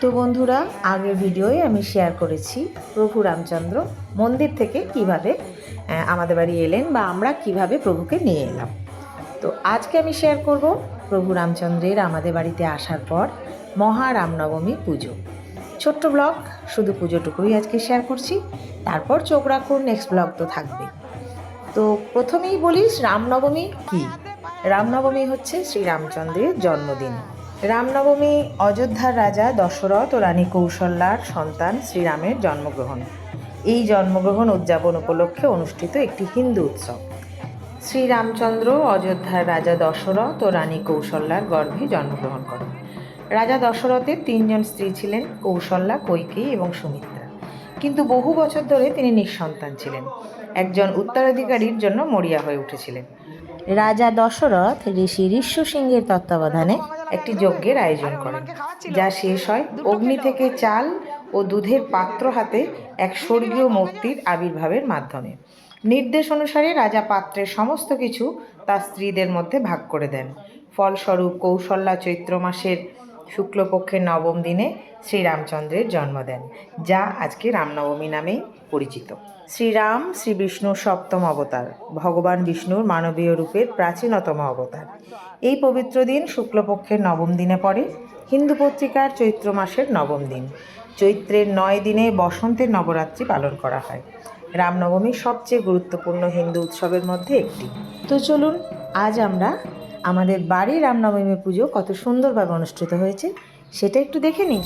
তো বন্ধুরা, আগের ভিডিওয়ে আমি শেয়ার করেছি প্রভু রামচন্দ্র মন্দির থেকে কিভাবে আমাদের বাড়ি এলেন বা আমরা কিভাবে প্রভুকে নিয়ে এলাম। তো আজকে আমি শেয়ার করব প্রভু রামচন্দ্রের আমাদের বাড়িতে আসার পর মহা রামনবমী পুজো। ছোট্ট ব্লগ, শুধু পুজোটুকুই আজকে শেয়ার করছি, তারপর চোখ রাখুন, নেক্সট ব্লগ তো থাকবে। তো প্রথমেই বলি রামনবমী কী। রামনবমী হচ্ছে শ্রীরামচন্দ্রের জন্মদিন। রামনবমী অযোধ্যার রাজা দশরথ ও রানী কৌশল্যার সন্তান শ্রীরামের জন্মগ্রহণ। এই জন্মগ্রহণ উদযাপন উপলক্ষে অনুষ্ঠিত একটি হিন্দু উৎসব। শ্রীরামচন্দ্র অযোধ্যার রাজা দশরথ ও রানী কৌশল্যার গর্ভে জন্মগ্রহণ করেন। রাজা দশরথের 3 জন স্ত্রী ছিলেন, কৌশল্যা, কৈকেয়ী এবং সুমিত্রা। কিন্তু বহু বছর ধরে তিনি নিঃসন্তান ছিলেন। একজন উত্তরাধিকারীর জন্য মরিয়া হয়ে উঠেছিলেন। রাজা দশরথ ঋষি ঋষ্য সিংহের তত্ত্বাবধানে একটি যজ্ঞের আয়োজন করেন, যা শেষ হয় অগ্নি থেকে চাল ও দুধের পাত্র হাতে এক স্বর্গীয় মূর্তির আবির্ভাবের মাধ্যমে। নির্দেশ অনুসারে রাজা পাত্রের সমস্ত কিছু তার স্ত্রীদের মধ্যে ভাগ করে দেন। ফলস্বরূপ কৌশল্যা চৈত্র মাসের শুক্লপক্ষের নবম দিনে শ্রীরামচন্দ্রের জন্ম দেন, যা আজকে রামনবমী নামেই পরিচিত। শ্রীরাম শ্রী বিষ্ণুর 7ম অবতার, ভগবান বিষ্ণুর মানবীয় রূপের প্রাচীনতম অবতার। এই পবিত্র দিন শুক্লপক্ষের নবম দিনে পড়ে। হিন্দু পত্রিকার চৈত্র মাসের নবম দিন। চৈত্রের 9 দিনে বসন্তের নবরাত্রি পালন করা হয়। রামনবমী সবচেয়ে গুরুত্বপূর্ণ হিন্দু উৎসবের মধ্যে একটি। তো চলুন আজ আমরা আমাদের বাড়ির রামনবমী পুজো কত সুন্দরভাবে অনুষ্ঠিত হয়েছে সেটা একটু দেখে নিই।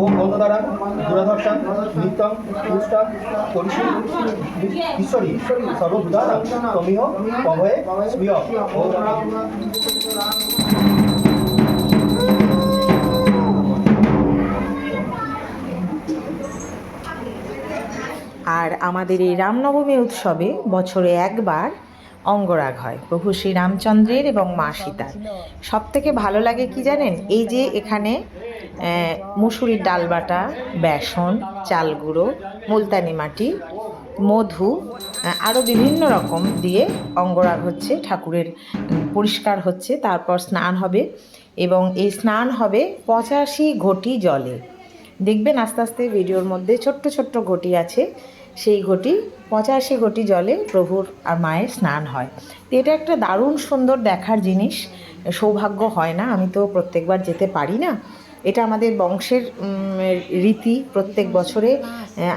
ওম বন্দদারা দুরাধর্ষা নিত্যং পুষ্টং পরিষু ঈশ্বরী সর্বভূতানাং তমিহ পভয়ে স্মীয়। আর আমাদের এই রামনবমী উৎসবে বছরে একবার অঙ্গরাগ হয় প্রভু শ্রীরামচন্দ্রের এবং মা সীতার। সব থেকে ভালো লাগে কি জানেন, এই যে এখানে মুসুরির ডাল বাটা, বেসন, চাল গুঁড়ো, মুলতানি মাটি, মধু, আরও বিভিন্ন রকম দিয়ে অঙ্গরাগ হচ্ছে, ঠাকুরের পরিষ্কার হচ্ছে, তারপর স্নান হবে এবং এই স্নান হবে 85 ঘটি জলে। দেখবেন আস্তে আস্তে ভিডিওর মধ্যে ছোট্ট ছোট্ট ঘটি আছে, সেই ঘটি 85 ঘটি জলে প্রভুর আর মায়ের স্নান হয়। তো এটা একটা দারুণ সুন্দর দেখার জিনিস, সৌভাগ্য হয় না, আমি তো প্রত্যেকবার যেতে পারি না। এটা আমাদের বংশের রীতি, প্রত্যেক বছরে।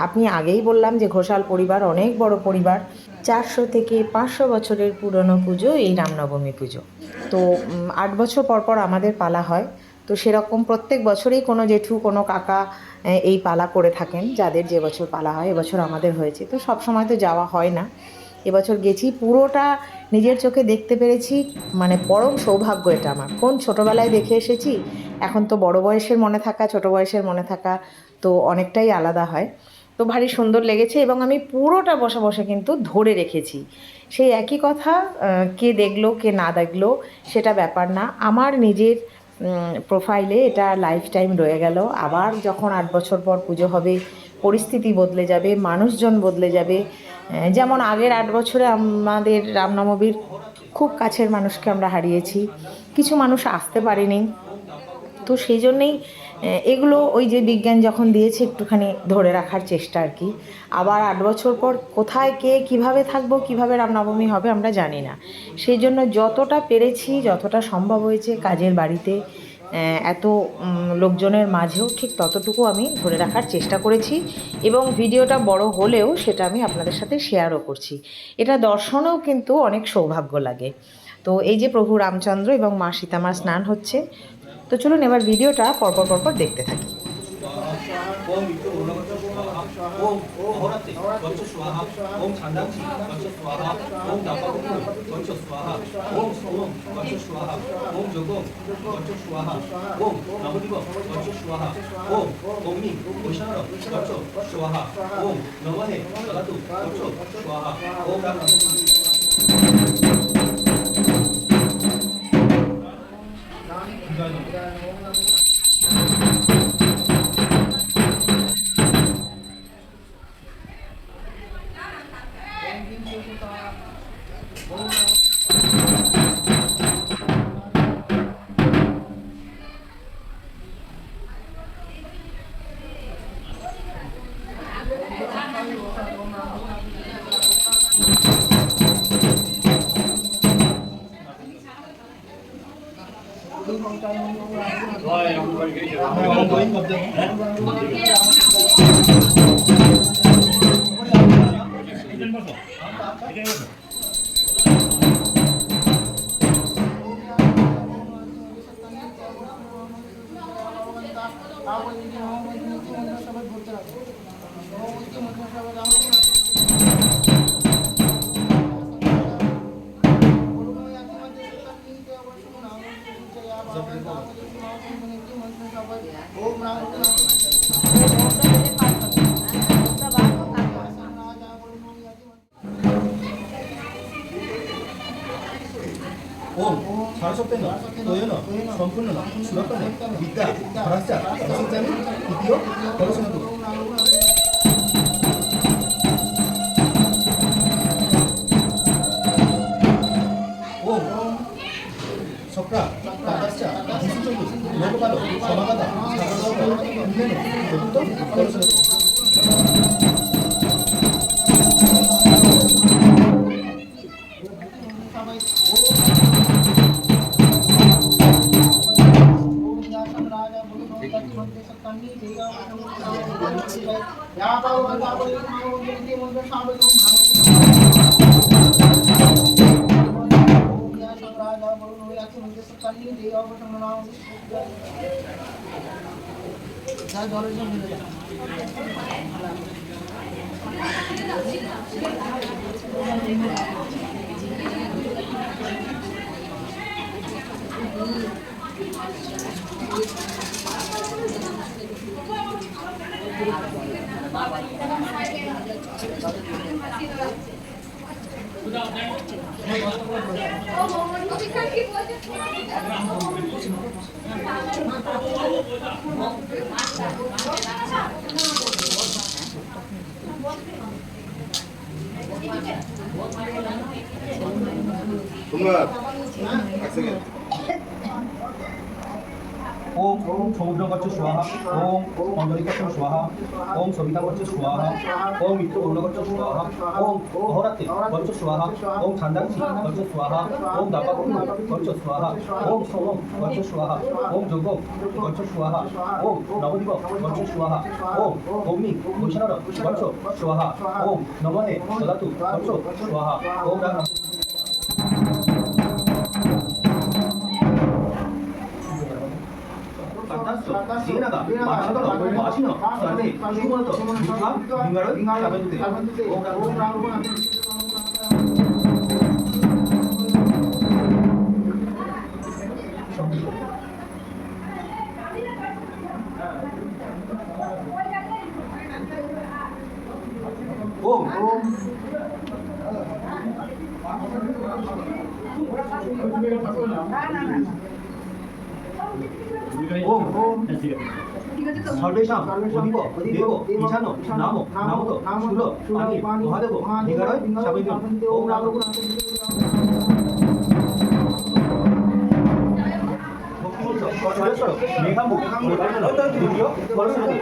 আপনি আগেই বললাম যে ঘোষাল পরিবার অনেক বড় পরিবার, 400 থেকে 500 বছরের পুরনো পুজো এই রামনবমী পুজো। তো 8 বছর পর পর আমাদের পালা হয়। তো সেরকম প্রত্যেক বছরেই কোনো জেঠু, কোনো কাকা এই পালা করে থাকেন, যাদের যে বছর পালা হয়। এবছর আমাদের হয়েছে, তো সব সময় তো যাওয়া হয় না। এবছর গেছি, পুরোটা নিজের চোখে দেখতে পেরেছি, মানে পরম সৌভাগ্য এটা আমার। কোন ছোটোবেলায় দেখে এসেছি, এখন তো বড় বয়সের মনে থাকা, ছোট বয়সের মনে থাকা তো অনেকটাই আলাদা হয়। তো ভারী সুন্দর লেগেছে এবং আমি পুরোটা বসে বসে কিন্তু ধরে রেখেছি। সেই একই কথা, কে দেখলো কে না দেখলো সেটা ব্যাপার না, আমার নিজের প্রোফাইলে এটা লাইফ টাইম রয়ে গেল। আবার যখন 8 বছর পর পুজো হবে, পরিস্থিতি বদলে যাবে, মানুষজন বদলে যাবে। যেমন আগের 8 বছরে আমাদের রামনবমীর খুব কাছের মানুষকে আমরা হারিয়েছি, কিছু মানুষ আসতে পারেনি। তো সেই জন্যেই এগুলো ওই যে বিজ্ঞান যখন দিয়েছে একটুখানি ধরে রাখার চেষ্টা আর কি। আবার 8 বছর পর কোথায় কে কিভাবে থাকবো, কিভাবে রামনবমী হবে আমরা জানি না। সেই জন্য যতটা পেরেছি, যতটা সম্ভব হয়েছে কাজের বাড়িতে এত লোকজনের মাঝেও ঠিক ততটুকু আমি ধরে রাখার চেষ্টা করেছি এবং ভিডিওটা বড় হলেও সেটা আমি আপনাদের সাথে শেয়ারও করছি। এটা দর্শনেও কিন্তু অনেক সৌভাগ্য লাগে। তো এই যে প্রভু রামচন্দ্র এবং মা সীতামার স্নান হচ্ছে। তো চলুন এবার ভিডিওটা পরপর দেখতে থাকি। ओम अहोरात्रे गच्छ स्वाहा ओम छांदांसि गच्छ स्वाहा ओम दापावती गच्छ स्वाहा ओम सोमं गच्छ स्वाहा ओम जोगं गच्छ स्वाहा ओम नवदीप गच्छ स्वाहा ओम अग्नि वैशाख गच्छ स्वाहा ओम नमहे ददातु गच्छ स्वाहा ओम ओम सरस्वती तोयन सम्पूर्ण सुरतने विद्या भ्रष्टा संचानी द्वितीय दर्शनतु ओम सक्रा तादस्या विशुचतु लोकपाल समागता सागरगौर उन्नयन चतुर्थ दर्शनतु ओम समुद्रगच्छ स्वाहा ओम मंडलिकच्छ स्वाहा ओम सवितागच्छ स्वाहा ओम मित्रगुणगच्छ स्वाहा ओम अहोरात्रि गच्छ स्वाहा ओम छांदांसी गच्छ स्वाहा ओम दापाकुण्ड गच्छ स्वाहा ओम सोमम गच्छ स्वाहा ओम जोगम गच्छ स्वाहा ओम नवदीप गच्छ स्वाहा ओम ओमि वैष्णव गच्छ स्वाहा ओम नमः ददातु गच्छ स्वाहा ओम राम 제나가 마시다가 마시는 사람이 죽어도 누가 민가를 잡아주세요. ओम सर्वेषां उदिव देव ईशानो नामो नामतो शूल पानी महादेव निगारय साबैगन ओम राम मेघामु द्वितीय परशुराम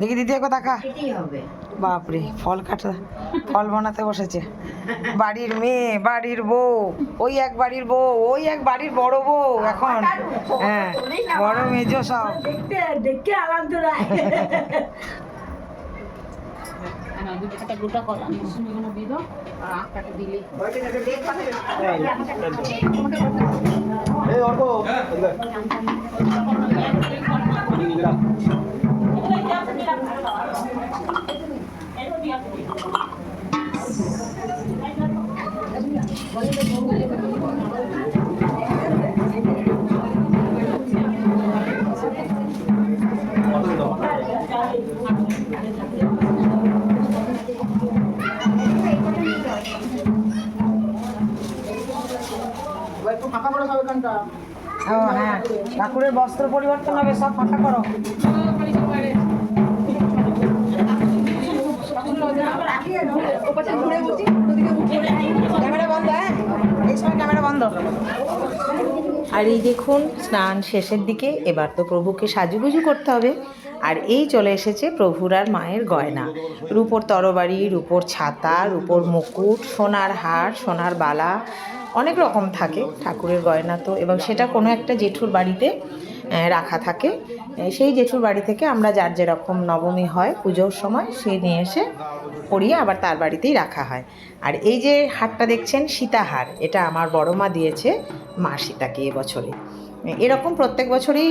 দেখি দিদি একবার দেখা বাপরে ফল কাটা ফল বানাতে বসেছে বাড়ির মেয়ে বাড়ির বউ ওই এক বাড়ির বউ ওই এক বাড়ির বড় বউ এখন হ্যাঁ বড় মেজো সব দেখতে আলাদা গোটা কলা মিশ্রণ দিয়ে দাও আর আখটাকে দিলে এই অল্প ও হ্যাঁ, ঠাকুরের বস্ত্র পরিবর্তন হবে, সব ফাঁকা করো। ক্যামেরা বন্ধ, হ্যাঁ এই সময় ক্যামেরা বন্ধ। আর এই দেখুন স্নান শেষের দিকে, এবার তো প্রভুকে সাজুগুজু করতে হবে। আর এই চলে এসেছে প্রভুর আর মায়ের গয়না, রূপোর তরবারি, রূপোর ছাতা, রূপোর মুকুট, সোনার হার, সোনার বালা, অনেক রকম থাকে ঠাকুরের গয়না তো। এবং সেটা কোনো একটা জেঠুর বাড়িতে রাখা থাকে। সেই জেঠুর বাড়ি থেকে আমরা যার যেরকম নবমী হয় পুজোর সময় সে নিয়ে এসে পরিয়ে আবার তার বাড়িতেই রাখা হয়। আর এই যে হারটা দেখছেন সীতাহার, এটা আমার বড় মা দিয়েছে মা সীতাকে এবছরে। এরকম প্রত্যেক বছরই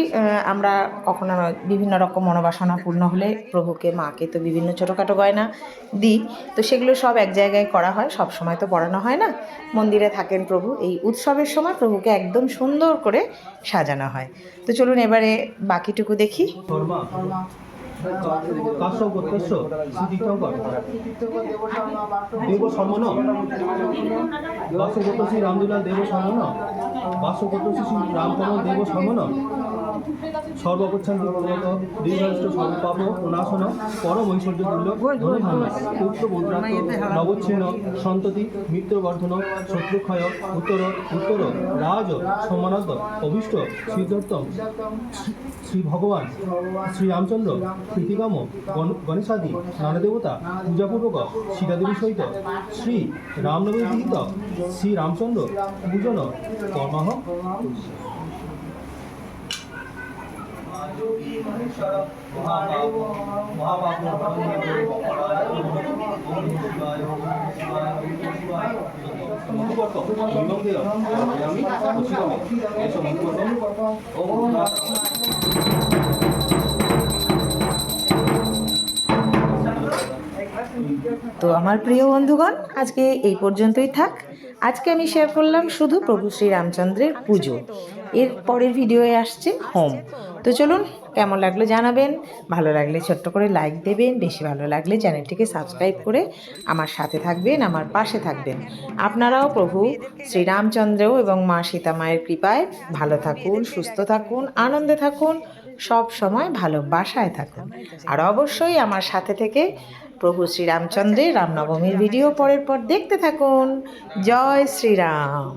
আমরা কখনো বিভিন্ন রকম মনোবাসনা পূর্ণ হলে প্রভুকে, মাকে তো বিভিন্ন ছোটোখাটো গয়না দিই, তো সেগুলো সব এক জায়গায় করা হয়, সব সময় তো পড়ানো হয় না। মন্দিরে থাকেন প্রভু, এই উৎসবের সময় প্রভুকে একদম সুন্দর করে সাজানো হয়। তো চলুন এবারে বাকিটুকু দেখি। ধর্মা কাশ্য গোত্রস্য শ্রীতীর্থঙ্কর দেব সমন বাসগোত্র শ্রী রামদুলাল দেব সমন বাসগোত্র শ্রী রামকমল দেব সমন সর্বপচ্ছান্তি পূর্বক দীর্ঘষ্ট সর্বপাপ প্রণাশন পরম ঐশ্বর্য দুর্লভ ধনধান্য পুত্র পুত্রাত্ম নবচ্ছিন্ন সন্ততি মিত্রবর্ধন শত্রুক্ষয় উত্তর উত্তর রাজ সম্মানাদ অভীষ্ট সিদ্ধর্থম শ্রী ভগবান শ্রীরামচন্দ্র প্রীতিকাম গণেশাদি নানা দেবতা পূজাপূর্বক সীতাদেবী সহিত শ্রী রামনবমী বিহিত শ্রী রামচন্দ্র পূজন কর্মাহ। তো আমার প্রিয় বন্ধুগণ, আজকে এই পর্যন্তই থাক। আজকে আমি শেয়ার করলাম শুধু প্রভু শ্রী রামচন্দ্রের পুজো। এর পরের ভিডিওয়ে আসছে হোম। তো চলুন, কেমন লাগলো জানাবেন, ভালো লাগলে ছোট্ট করে লাইক দেবেন, বেশি ভালো লাগলে চ্যানেলটিকে সাবস্ক্রাইব করে আমার সাথে থাকবেন, আমার পাশে থাকবেন। আপনারাও প্রভু শ্রীরামচন্দ্র এবং মা সীতা মায়ের কৃপায় ভালো থাকুন, সুস্থ থাকুন, আনন্দে থাকুন, সব সময় ভালোবাসায় থাকুন। আর অবশ্যই আমার সাথে থেকে প্রভু শ্রীরামচন্দ্রের রামনবমীর ভিডিও পরের পর দেখতে থাকুন। জয় শ্রীরাম।